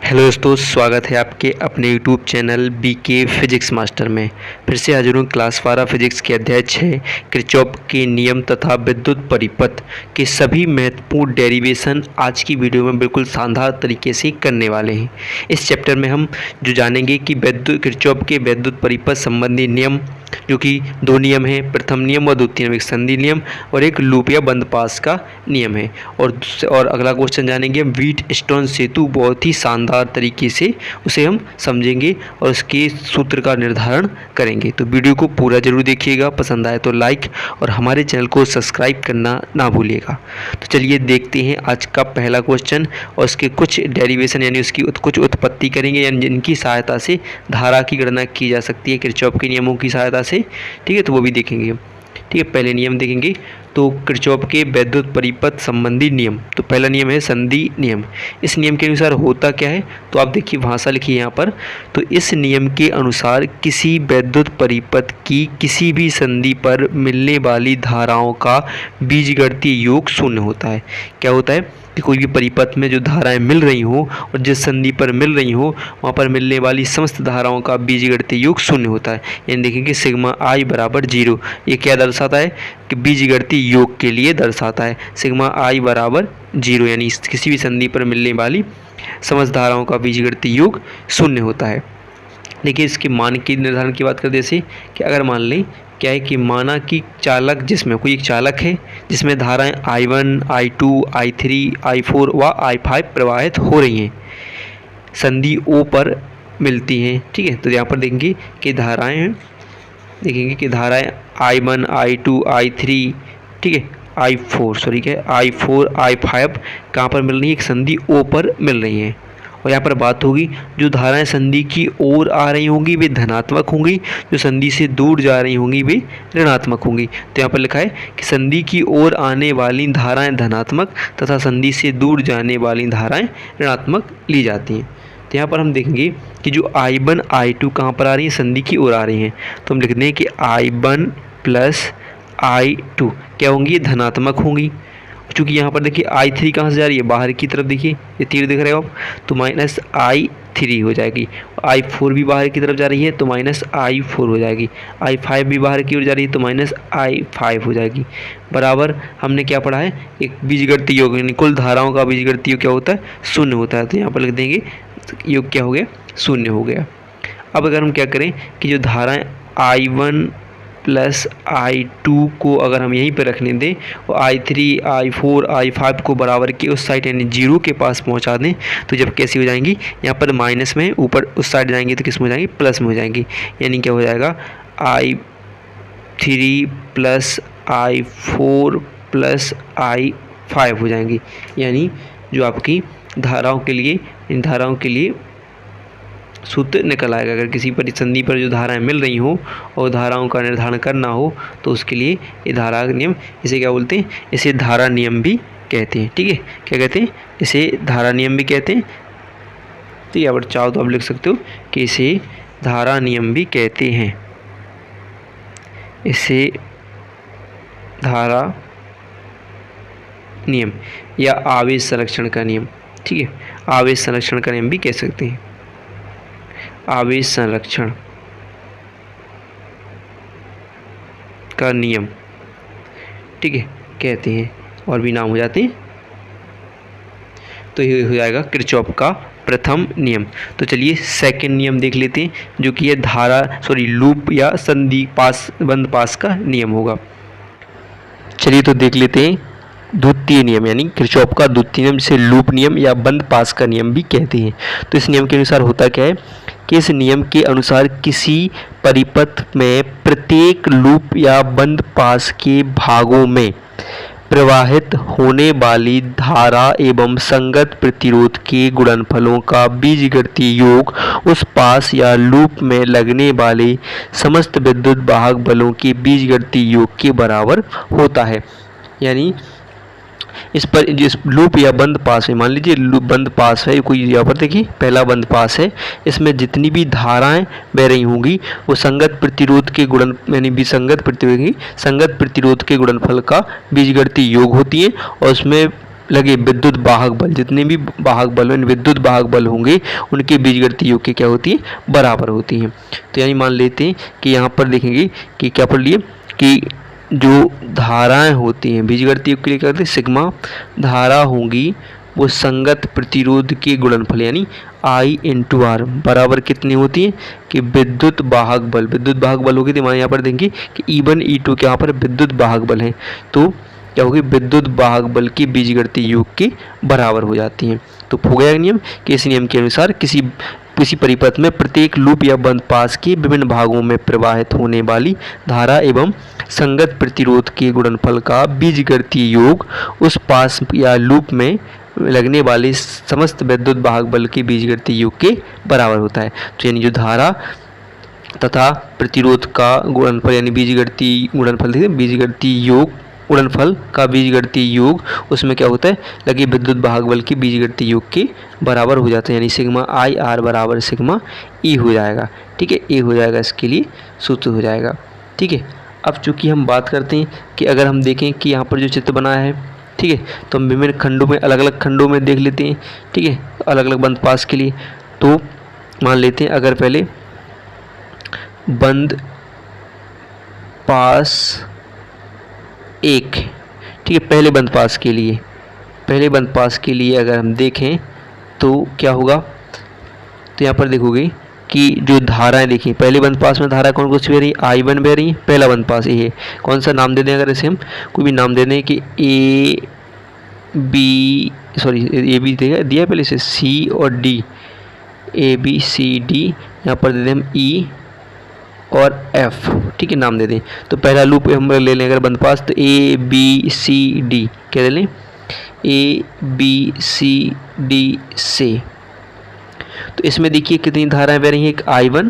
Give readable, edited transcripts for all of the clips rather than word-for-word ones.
Hello दोस्तों, स्वागत है आपके अपने YouTube channel BK physics master में। फिर से हाजिर हूँ क्लास 12 फिजिक्स के अध्याय 6 किरचॉफ के नियम तथा विद्युत परिपथ के सभी महत्वपूर्ण डेरिवेशन आज की वीडियो में बिल्कुल शानदार तरीके से करने वाले हैं। इस चैप्टर में हम जो जानेंगे कि किरचॉफ के विद्युत परिपथ संबंधी नियम, जो कि दो नियम हैं, प्रथम नियम और द्वितीय नियम, एक संधि नियम और एक लूप या बंद पास का नियम है। और अगला क्वेश्चन जानेंगे हम व्हीटस्टोन सेतु, बहुत ही शानदार तरीके से उसे हम समझेंगे और उसके सूत्र का निर्धारण करेंगे। तो वीडियो को पूरा जरूर देखिएगा, पसंद आए तो लाइक और हमारे चैनल को सब्सक्राइब करना ना भूलिएगा। तो चलिए देखते हैं आज का पहला क्वेश्चन और उसके कुछ डेरिवेशन यानी उसकी कुछ उत्पत्ति करेंगे, यानी जिनकी सहायता से धारा की गणना की जा सकती है किरचॉफ के नियमों की सहायता से। ठीक है, तो वो भी देखेंगे। ठीक है, पहले नियम देखेंगे तो किरचॉफ के विद्युत परिपथ संबंधी नियम। तो पहला नियम है संधि नियम। इस नियम के अनुसार होता क्या है, तो आप देखिए भाषा लिखिए यहाँ पर। तो इस नियम के अनुसार किसी विद्युत परिपथ की किसी भी संधि पर मिलने वाली धाराओं का बीजगणितीय योग शून्य होता है। क्या होता है कि कोई भी परिपथ में जो धाराएं मिल रही हो और जिस संधि पर मिल रही हो वहाँ पर मिलने वाली समस्त धाराओं का बीजगणितीय योग शून्य होता है। यानी देखेंगे सिग्मा आई बराबर 0। ये क्या दर्शाता है कि बीजगणितीय योग के लिए दर्शाता है। सिग्मा आई बराबर 0 यानी किसी भी संधि पर मिलने वाली समस्त धाराओं का बीजगणितीय योग शून्य होता है। देखिए इसके मान के निर्धारण की बात करते जैसे कि अगर मान लें क्या है कि माना कि चालक, जिसमें कोई एक चालक है जिसमें धाराएं I1, I2, I3, I4 व I5 प्रवाहित हो रही हैं, संधि O पर मिलती हैं। ठीक है, तो यहाँ पर देखेंगे कि धाराएं हैं, देखेंगे कि धाराएं I1, I2, I3, ठीक है, I4, I5 कहाँ पर मिल रही है, एक संधि O पर मिल रही हैं। और यहाँ पर बात होगी जो धाराएं संधि की ओर आ रही होंगी वे धनात्मक होंगी, जो संधि से दूर जा रही होंगी वे ऋणात्मक होंगी। तो यहाँ पर लिखा है कि संधि की ओर आने वाली धाराएं धनात्मक तथा संधि से दूर जाने वाली धाराएं ऋणात्मक ली जाती हैं। तो यहाँ पर हम देखेंगे कि जो I1, I2 कहाँ पर आ रही है, संधि की ओर आ रही हैं। तो हम लिख दें कि I1 प्लस I2 क्या होंगी, ये धनात्मक होंगी। चूँकि यहाँ पर देखिए I3 कहाँ से जा रही है, बाहर की तरफ, देखिए ये तीर दिख रहे हो आप, तो माइनस I3 हो जाएगी। I4 भी बाहर की तरफ जा रही है तो माइनस I4 हो जाएगी। I5 भी बाहर की ओर जा रही है तो माइनस I5 हो जाएगी। बराबर हमने क्या पढ़ा है, एक बीजगणितीय योग, यानी कुल धाराओं का बीजगणितीय योग क्या होता है, शून्य होता है। तो यहाँ पर लिख देंगे योग क्या हो गया, शून्य हो गया। अब अगर हम क्या करें कि जो धाराएँ I1 प्लस I2 को अगर हम यहीं पर रखने दें और I3, I4, I5 को बराबर के उस साइड यानी 0 के पास पहुंचा दें, तो जब कैसी हो जाएंगी, यहाँ पर माइनस में ऊपर उस साइड जाएंगे तो किस में हो जाएंगी, प्लस में हो जाएंगी। यानी क्या हो जाएगा, I3 plus I4 plus I5 हो जाएंगी। यानी जो आपकी धाराओं के लिए, इन धाराओं के लिए सूत्र निकल आएगा। अगर किसी पर संधि पर जो धाराएं मिल रही हो और धाराओं का निर्धारण करना हो तो उसके लिए ये धारा नियम, इसे क्या बोलते हैं, इसे धारा नियम भी कहते हैं। ठीक है, क्या कहते हैं, इसे धारा नियम भी कहते हैं। तो यहाँ पर चाहो तो आप लिख सकते हो कि इसे धारा नियम भी कहते हैं, इसे धारा नियम या आवेश संरक्षण का नियम। ठीक है, आवेश संरक्षण का नियम भी कह सकते हैं, आवेश संरक्षण का नियम। ठीक है, कहते हैं, और भी नाम हो जाते हैं। तो ये हो जाएगा किरचॉफ का प्रथम नियम। तो चलिए सेकंड नियम देख लेते हैं, जो कि है लूप या संधि पास, बंद पास का नियम होगा। चलिए तो देख लेते हैं द्वितीय नियम, यानी किरचॉफ का द्वितीय नियम, जिसे लूप नियम या बंद पास का नियम भी कहते हैं। तो इस नियम के अनुसार होता क्या है कि इस नियम के अनुसार किसी परिपथ में प्रत्येक लूप या बंद पास के भागों में प्रवाहित होने वाली धारा एवं संगत प्रतिरोध के गुणनफलों का बीजगणितीय योग उस पास या लूप में लगने वाले समस्त विद्युत वाहक बलों के बीजगणितीय योग के बराबर होता है। यानी इस पर जिस लूप या बंद पास है, मान लीजिए लूप बंद पास है, कोई यहाँ पर देखिए पहला बंद पास है, इसमें जितनी भी धाराएं बह रही होंगी वो संगत प्रतिरोध के गुणन, यानी विसंगत प्रतिरोध, संगत प्रतिरोध के गुणनफल का बीजगणितीय योग होती है। और उसमें लगे विद्युत वाहक बल, जितने भी वाहक बल विद्युत वाहक बल होंगे उनके बीजगणितीय योग की क्या होती है, बराबर होती हैं। तो यानी मान लेते हैं कि यहाँ पर देखेंगे कि क्या पढ़ लिए कि जो धाराएं होती हैं बीजगणितीय योग के लिए क्या करते हैं, सिग्मा धारा होंगी वो संगत प्रतिरोध के गुणनफल यानी I इंटू आर बराबर कितनी होती है कि विद्युत वाहक बल होगी। तो हमारे यहाँ पर देंगे कि E1 E2 के यहाँ पर विद्युत वाहक बल हैं, तो क्या होगी विद्युत वाहक बल की बीजगणितीय योग के बराबर हो जाती हैं। तो हो गया नियम कि इस नियम के अनुसार किसी परिपथ में प्रत्येक लूप या बंद पास के विभिन्न भागों में प्रवाहित होने वाली धारा एवं संगत प्रतिरोध के गुणनफल का बीजगणितीय योग उस पास या लूप में लगने वाले समस्त विद्युत वाहक बल के बीजगणितीय योग के बराबर होता है। तो यानी जो धारा तथा प्रतिरोध का गुणनफल यानी बीजगणितीय गुणनफल बीजगणितीय योग गुणनफल का बीजगणितीय योग उसमें क्या होता है लगे विद्युत वाहक बल के बीजगणितीय योग के बराबर हो जाता है, यानी सिग्मा आई आर बराबर सिग्मा ई हो जाएगा। ठीक है, ए हो जाएगा, इसके लिए सूत्र हो जाएगा। ठीक है, अब चूंकि हम बात करते हैं कि अगर हम देखें कि यहाँ पर जो चित्र बनाया है, ठीक है, तो हम विभिन्न खंडों में अलग अलग खंडों में देख लेते हैं। ठीक है, अलग अलग बंद पास के लिए तो मान लेते हैं अगर पहले बंद पास एक, ठीक है, पहले बंद पास के लिए अगर हम देखें तो क्या होगा, तो यहाँ पर देखोगे कि जो धाराएं देखिए पहले बंद पास में धारा कौन सी बह रही है, I1 बह रही है, पहला बंद पास ये है। कौन सा नाम दे दें अगर इसे हम कोई भी नाम दे दें कि ए बी दिया पहले से सी और D, A B C D, यहाँ पर दे दें हम ई और एफ। ठीक है, नाम दे दें। तो पहला लूप हम ले लें अगर बंद पास तो ए बी सी डी, क्या ले लें ए बी सी डी से। तो इसमें देखिए कितनी धाराएं बह रही हैं, एक I1,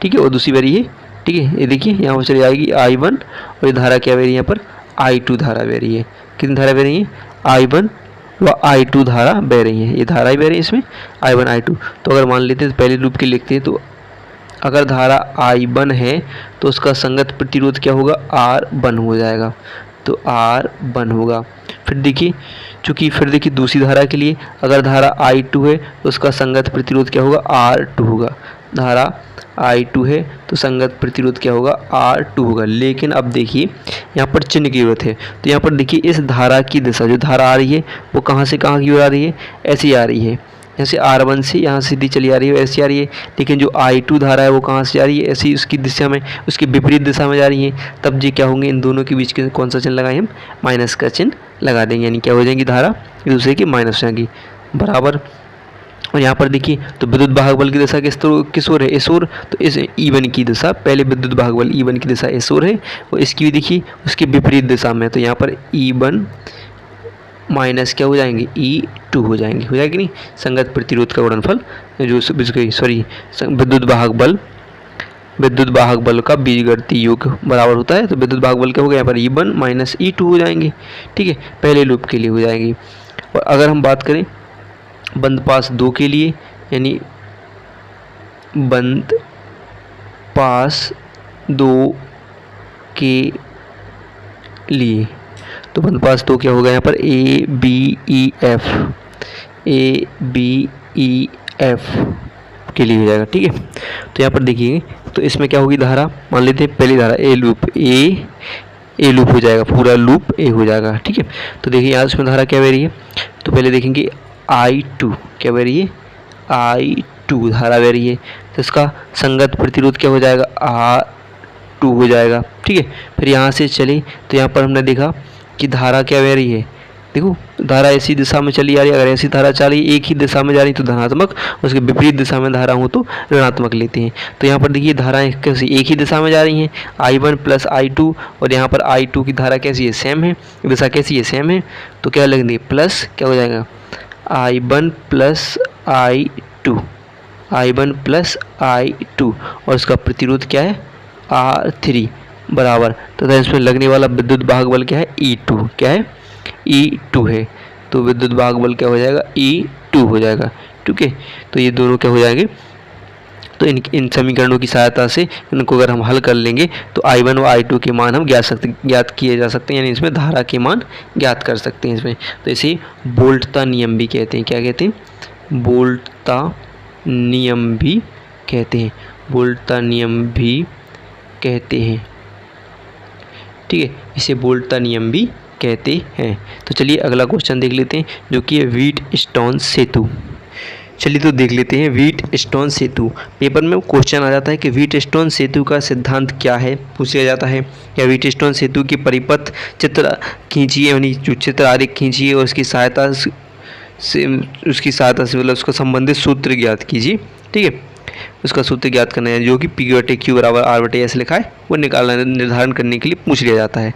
ठीक है, और दूसरी बह रही है, ठीक है, ये देखिए यहाँ पर चली आएगी I1 और ये धारा क्या बह रही है, यहाँ पर I2 धारा बह रही है। कितनी धारा बह रही है, I1 व I2 धारा बह रही है, ये धारा ही बह रही है इसमें I1 I2। तो अगर मान लेते हैं पहले लूप के लिखते हैं, तो अगर धारा I1 है तो उसका संगत प्रतिरोध क्या होगा, R1 हो जाएगा, तो R1 होगा। फिर देखिए दूसरी धारा के लिए अगर धारा I2 है तो उसका संगत प्रतिरोध क्या होगा, R2 होगा। धारा I2 है तो संगत प्रतिरोध क्या होगा, R2 होगा। लेकिन अब देखिए यहाँ पर चिन्ह की जरूरत है, तो यहाँ पर देखिए इस धारा की दिशा, जो धारा आ रही है वो कहाँ से कहाँ की ओर आ रही है, ऐसी आ रही है, ऐसे R1 से यहाँ सीधी चली आ रही है, ऐसी आ रही है। लेकिन जो I2 धारा है वो कहाँ से जा रही है, ऐसी उसकी दिशा में, उसकी विपरीत दिशा में जा रही है। तब जी क्या होंगे, इन दोनों के बीच के कौन सा चिन्ह लगाएं हम, माइनस का चिन्ह लगा देंगे, यानी क्या हो जाएंगी धारा एक दूसरे की माइनस हो जाएंगी, बराबर। और यहाँ पर देखिए तो विद्युत वाहक बल की दिशा किस ओर है, इस ओर, तो इस E1 की दिशा, पहले विद्युत वाहक बल E1 की दिशा इस ओर है और इसकी भी देखिए उसकी विपरीत दिशा में, तो यहाँ पर E1 माइनस क्या हो जाएंगे, E2 हो जाएंगे, हो जाएगी नहीं। संगत प्रतिरोध का गुणनफल जो विद्युत वाहक बल का बीजगणितीय योग बराबर होता है। तो विद्युत वाहक बल क्या होगा, यहाँ पर E1 माइनस E2 हो जाएंगे। ठीक है, पहले लूप के लिए हो जाएंगी। और अगर हम बात करें बंद पास 2 के लिए, यानी बंद पास 2 के लिए, तो बंद पास 2 क्या होगा, यहाँ पर A B E F के लिए हो जाएगा। ठीक है, तो यहाँ पर देखिए तो इसमें क्या होगी धारा, मान लेते हैं पहली धारा ए लूप हो जाएगा, पूरा लूप ए हो जाएगा। ठीक है, तो देखिए यहाँ इसमें धारा क्या बह रही है, तो पहले देखेंगे I2 क्या बह रही है, I2 धारा बह रही है, तो इसका संगत प्रतिरोध क्या हो जाएगा, R2 हो जाएगा। ठीक है, फिर यहाँ से चले तो यहाँ पर हमने देखा कि धारा क्या बह रही है, देखो धारा ऐसी दिशा में चली आ रही है। अगर ऐसी धारा चल रही है एक ही दिशा में जा रही तो धनात्मक, उसके विपरीत दिशा में धारा हो तो ऋणात्मक लेते हैं। तो यहाँ पर देखिए धाराएं कैसी एक ही दिशा में जा रही हैं, I1 प्लस I2, और यहाँ पर I2 की धारा कैसी है, सेम है, दिशा कैसी है, सेम है, तो क्या लगेंगे प्लस, क्या हो जाएगा I1 प्लस I2 और उसका प्रतिरोध क्या है R3 बराबर, तथा इसमें लगने वाला विद्युत वाहक बल क्या है, E2, क्या है E2 है, तो विद्युत वाहक बल क्या हो जाएगा, E2 हो जाएगा। ठीक है, तो ये दोनों क्या हो जाएंगे, तो इन समीकरणों की सहायता से इनको अगर हम हल कर लेंगे तो I1 व I2 के मान हम ज्ञात किए जा सकते हैं, यानी इसमें धारा के मान ज्ञात कर सकते हैं इसमें। तो इसे वोल्टता नियम भी कहते हैं। क्या कहते हैं? वोल्टता नियम भी कहते हैं। वोल्टता नियम भी कहते हैं, ठीक है, इसे वोल्टता नियम भी कहते हैं। तो चलिए अगला क्वेश्चन देख लेते हैं, जो कि है व्हीटस्टोन सेतु। चलिए तो देख लेते हैं व्हीटस्टोन सेतु। पेपर में क्वेश्चन आ जाता है कि व्हीटस्टोन सेतु का सिद्धांत क्या है, पूछा जाता है। या व्हीटस्टोन सेतु की परिपथ चित्र खींचिए, यानी जो चित्र आरेख खींचिए और उसकी सहायता से मतलब उसका संबंधित सूत्र ज्ञात कीजिए, ठीक है। उसका सूत्र ज्ञात करना है, जो कि P/Q बराबर R/S लिखा है, वो निकालना निर्धारण करने के लिए पूछ लिया जाता है।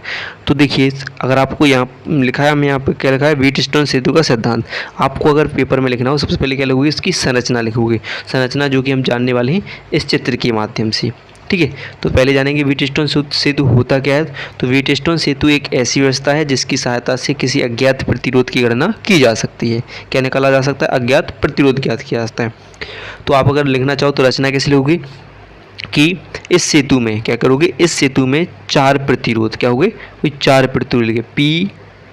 तो देखिए, अगर आपको यहाँ लिखा है, हमें यहाँ पे क्या लिखा है, व्हीटस्टोन सेतु का सिद्धांत। आपको अगर पेपर में लिखना हो, सबसे पहले क्या लिखोगे, इसकी संरचना लिखोगे। संरचना जो कि हम जानने वाले हैं इस चित्र के माध्यम से, ठीक है। तो पहले जानेंगे व्हीटस्टोन सेतु होता क्या है। तो व्हीटस्टोन सेतु एक ऐसी व्यवस्था है जिसकी सहायता से किसी अज्ञात प्रतिरोध की गणना की जा सकती है। क्या निकाला जा सकता है? अज्ञात प्रतिरोध ज्ञात किया जा सकता है। तो आप अगर लिखना चाहो तो रचना कैसे लिखोगे कि इस सेतु में क्या करोगे, इस सेतु में 4 प्रतिरोध क्या होंगे, 4 प्रतिरोध लिखे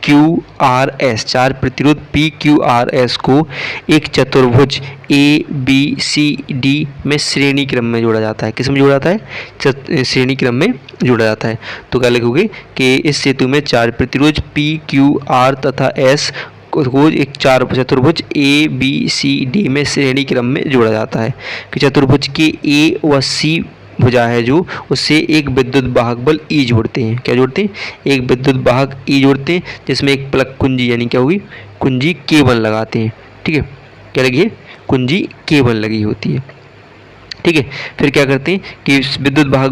PQRS, 4 प्रतिरोध PQRS को एक चतुर्भुज ABCD में श्रेणी क्रम में जोड़ा जाता है। किस में जोड़ा जाता है? श्रेणी क्रम में जोड़ा जाता है। तो क्या लिखोगे कि इस सेतु में 4 प्रतिरोध PQR तथा S को एक चतुर्भुज ABCD में श्रेणी क्रम में जोड़ा जाता है। कि चतुर्भुज के A व C भुजा है जो, उससे एक विद्युत वाहक बल E जोड़ते हैं। क्या जोड़ते हैं? एक विद्युत वाहक E जोड़ते हैं, जिसमें एक प्लग कुंजी, यानी क्या होगी, कुंजी K1 लगाते हैं, ठीक है। क्या लगी है? कुंजी K1 लगी होती है, ठीक है। फिर क्या करते हैं कि विद्युत वाहक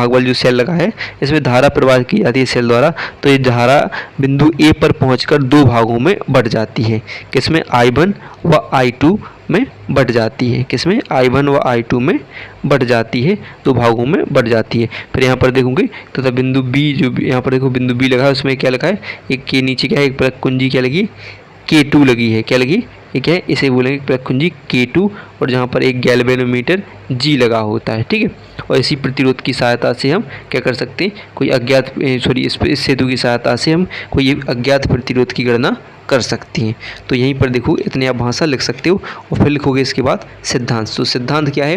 बल जो सेल लगा है, इसमें धारा प्रवाह की जाती है सेल द्वारा। तो ये धारा बिंदु A पर पहुंचकर 2 भागों में बढ़ जाती है। किसमें? I1 व I2 में बढ़ जाती है। किसमें? I1 व I2 में बढ़ जाती है, 2 भागों में बढ़ जाती है। फिर यहाँ पर देखोगे तो बिंदु B, जो यहाँ पर देखो बिंदु B लगा है, उसमें क्या लिखा है, एक के नीचे क्या है, एक प्लग कुंजी क्या लगी, K2 लगी है। क्या लगी? ठीक है, इसे बोलेंगे प्लग कुंजी K2, और जहाँ पर एक गैल्वेनोमीटर G लगा होता है, ठीक है। और इसी प्रतिरोध की सहायता से हम क्या कर सकते हैं, कोई अज्ञात इस सेतु की सहायता से हम कोई अज्ञात प्रतिरोध की गणना कर सकते हैं। तो यहीं पर देखो, इतने आप भाषा लिख सकते हो। और फिर लिखोगे इसके बाद सिद्धांत। तो सिद्धांत क्या है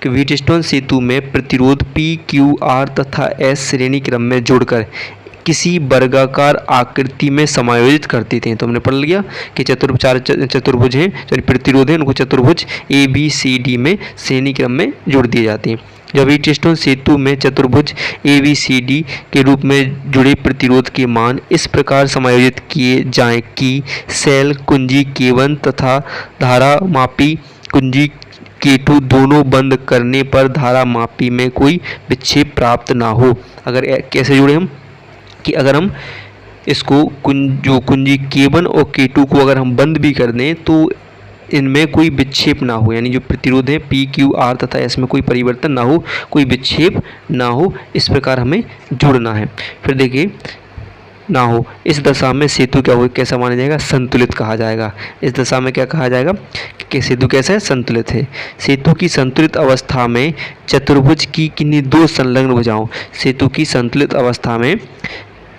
कि व्हीटस्टोन सेतु में प्रतिरोध PQR तथा S श्रेणी क्रम में जोड़कर किसी वर्गाकार आकृति में समायोजित करते थे। तो हमने पढ़ लिया कि चतुर्भुज हैं, प्रतिरोध हैं, उनको चतुर्भुज ABCD में श्रेणी क्रम में जोड़ दिए जाते हैं। जब व्हीटस्टोन सेतु में चतुर्भुज ABCD के रूप में जुड़े प्रतिरोध के मान इस प्रकार समायोजित किए जाएं कि सेल कुंजी K1 तथा धारा मापी कुंजी K2 दोनों बंद करने पर धारा मापी में कोई विक्षेप प्राप्त ना हो। अगर कैसे जुड़े हम, कि अगर हम इसको कुंजी K1 और K2 को अगर हम बंद भी कर दें तो इनमें कोई विक्षेप ना हो, यानी जो प्रतिरोध है PQR तथा S में कोई परिवर्तन ना हो, कोई विक्षेप ना हो, इस प्रकार हमें जुड़ना है। फिर देखिए, ना हो, इस दशा में सेतु क्या हो, कैसा माना जाएगा, संतुलित कहा जाएगा। इस दशा में क्या कहा जाएगा कि सेतु कैसा है, संतुलित है। सेतु की संतुलित अवस्था में चतुर्भुज की किन्हीं 2 संलग्न भुजाओं, सेतु की संतुलित अवस्था में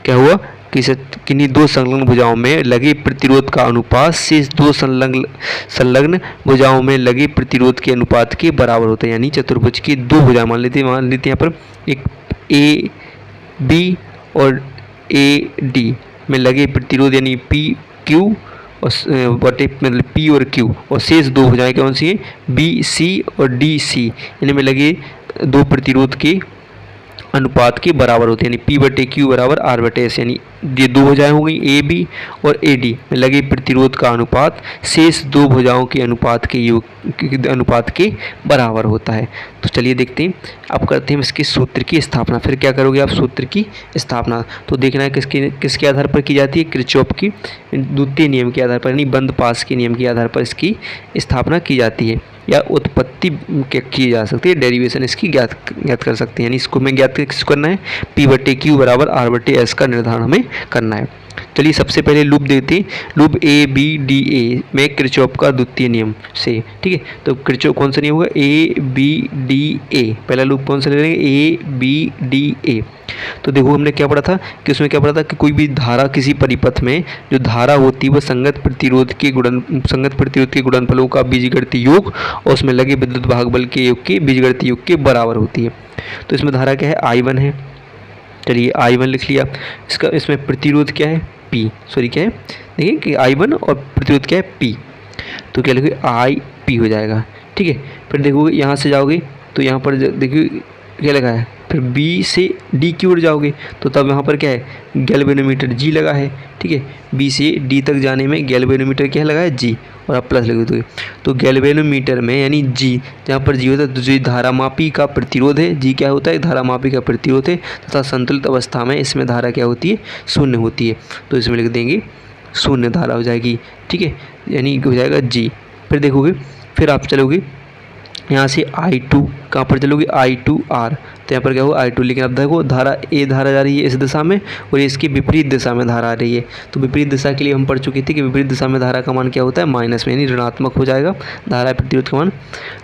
क्या हुआ कि किन्हीं 2 संलग्न भुजाओं में लगे प्रतिरोध का अनुपात शेष 2 संलग्न भुजाओं में लगे प्रतिरोध के अनुपात के बराबर होता है। यानी चतुर्भुज की 2 भुजाएं मान लेते हैं यहाँ पर, एक AB और AD में लगे प्रतिरोध, यानी PQ और बटे मतलब P और Q, और शेष 2 भुजाएं कौन सी हैं, BC और DC, इनमें लगे 2 प्रतिरोध के अनुपात के बराबर होते हैं, यानी P/Q बराबर R/S। यानी ये 2 भुजाएं हो गई AB और AD में लगे प्रतिरोध का अनुपात शेष 2 भुजाओं के अनुपात के बराबर होता है। तो चलिए देखते हैं, अब करते हैं इसके सूत्र की स्थापना। फिर क्या करोगे आप, सूत्र की स्थापना। तो देखना है किसके आधार पर की जाती है, किरचॉफ की द्वितीय नियम के आधार पर, यानी बंद पास के नियम के आधार पर इसकी स्थापना की जाती है, या उत्पत्ति की जा सकती है, डेरिवेशन इसकी ज्ञात कर सकते हैं। यानी इसको में ज्ञात किसको करना है, P/Q बराबर R/S का निर्धारण हमें करना है। चलिए सबसे पहले लूप देखते हैं, लूप ABDA में किरचॉफ का द्वितीय नियम से, ठीक है। तो किरचॉफ कौन सा नियम होगा, ABDA, पहला लूप कौन सा ले लेंगे, ABDA। तो देखो हमने क्या पढ़ा था कि उसमें क्या पढ़ा था कि कोई भी धारा किसी परिपथ में जो धारा होती है वह संगत प्रतिरोध के गुणनफलों का बीजगणितीय योग और उसमें लगे विद्युत वाहक बल के योग के बीजगणितीय योग के बराबर होती है। तो इसमें धारा क्या है, I1 है, चलिए I1 लिख लिया। इसमें प्रतिरोध क्या है, P, क्या है, देखिए कि I1 और प्रतिरोध क्या है, P, तो क्या लिखोगे, IP हो जाएगा, ठीक है। फिर देखोगे यहाँ से जाओगे तो यहाँ पर देखिए क्या लगा है, फिर B से D की ओर जाओगे तो तब यहाँ पर क्या है, गैल्वेनोमीटर G लगा है, ठीक है। B से D तक जाने में गैल्वेनोमीटर क्या लगा है, G, और आप प्लस लगे तो गैल्वेनोमीटर में यानी G, जहाँ पर G होता है तो जो धारामापी का प्रतिरोध है, G क्या होता है, धारामापी का प्रतिरोध है, तथा संतुलित अवस्था में इसमें धारा क्या होती है, शून्य होती है। तो इसमें लिख देंगे शून्य धारा हो जाएगी, ठीक है, यानी हो जाएगा G। फिर देखोगे, फिर आप चलोगे यहाँ से I2, कहाँ पर चलोगे, I2R, तो यहाँ पर क्या होगा I2, लेकिन अब देखो धारा धारा जा रही है इस दिशा में और इसकी विपरीत दिशा में धारा आ रही है। तो विपरीत दिशा के लिए हम पढ़ चुके थे कि विपरीत दिशा में धारा का मान क्या होता है, माइनस में, यानी ऋणात्मक हो जाएगा धारा प्रतिरोध का मान।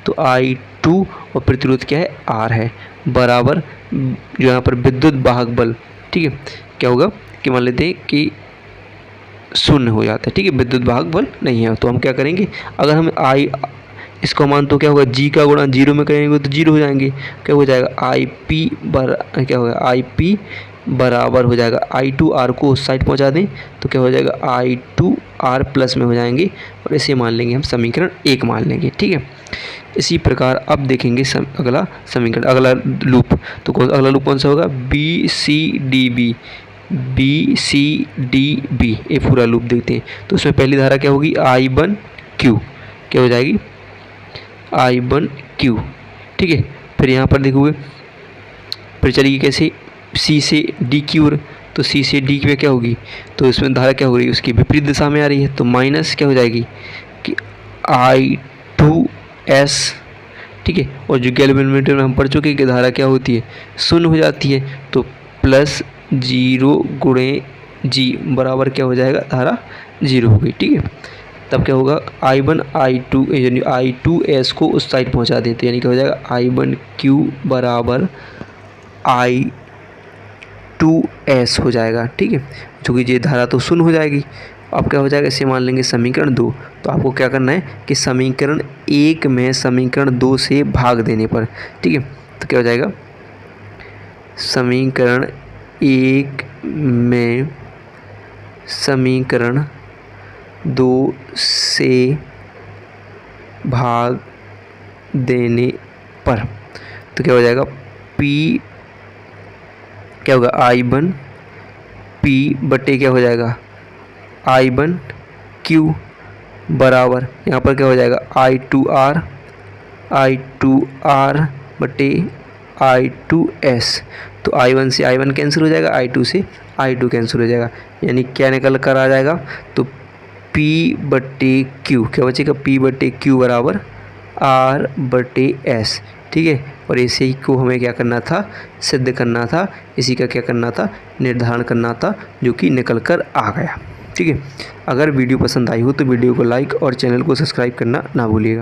तो I2 और प्रतिरोध क्या है, R है, बराबर जो यहाँ पर विद्युत वाहक बल, ठीक है, क्या होगा कि मान लेते हैं कि शून्य हो जाता है, ठीक है, विद्युत वाहक बल नहीं है। तो हम क्या करेंगे, अगर हम इसको मान तो क्या होगा, G का गुणा 0 में करेंगे तो 0 हो जाएंगे, क्या हो जाएगा, क्या होगा, IP बराबर हो जाएगा I2R को उस साइड पहुंचा दें तो क्या हो जाएगा, I2R प्लस में हो जाएंगे और इसे मान लेंगे हम समीकरण 1 मान लेंगे, ठीक है। इसी प्रकार अब देखेंगे अगला समीकरण, अगला लूप, तो अगला लूप कौन सा होगा, BCDB, ये पूरा लूप देखते हैं। तो उसमें पहली धारा क्या होगी, I1Q, क्या हो जाएगी, I1Q, ठीक है। फिर यहाँ पर देखोगे, फिर चलिए कैसे, C से D की ओर, तो C से D की क्या होगी, तो इसमें धारा क्या हो रही है, उसकी विपरीत दिशा में आ रही है, तो माइनस क्या हो जाएगी कि I2S, ठीक है। और जो गैल्वेनोमीटर में हम पढ़ चुके कि धारा क्या होती है, शून्य हो जाती है, तो प्लस 0 गुणे G बराबर क्या हो जाएगा, धारा 0 हो गई, ठीक है। तब क्या होगा, I1 I2 यानी I2S को उस साइड पहुंचा देते, यानी क्या हो जाएगा, I1Q बराबर I2S हो जाएगा, ठीक है, क्योंकि ये धारा तो शून्य हो जाएगी। अब क्या हो जाएगा, इसे मान लेंगे समीकरण 2। तो आपको क्या करना है कि समीकरण 1 में समीकरण 2 से भाग देने पर, ठीक है, तो क्या हो जाएगा, समीकरण 1 में समीकरण 2 से भाग देने पर तो क्या हो जाएगा, P क्या होगा, I1 P बटे क्या हो जाएगा, I1Q बराबर यहाँ पर क्या हो जाएगा, I2R बटे I2S। तो I1 से I1 कैंसिल हो जाएगा, I2 से I2 कैंसिल हो जाएगा, यानी क्या निकल कर आ जाएगा, तो P बटे Q क्या बचेगा, P बटे Q बराबर R बटे S, ठीक है। और इसी को हमें क्या करना था, सिद्ध करना था, इसी का क्या करना था, निर्धारण करना था, जो कि निकल कर आ गया, ठीक है। अगर वीडियो पसंद आई हो तो वीडियो को लाइक और चैनल को सब्सक्राइब करना ना भूलिएगा।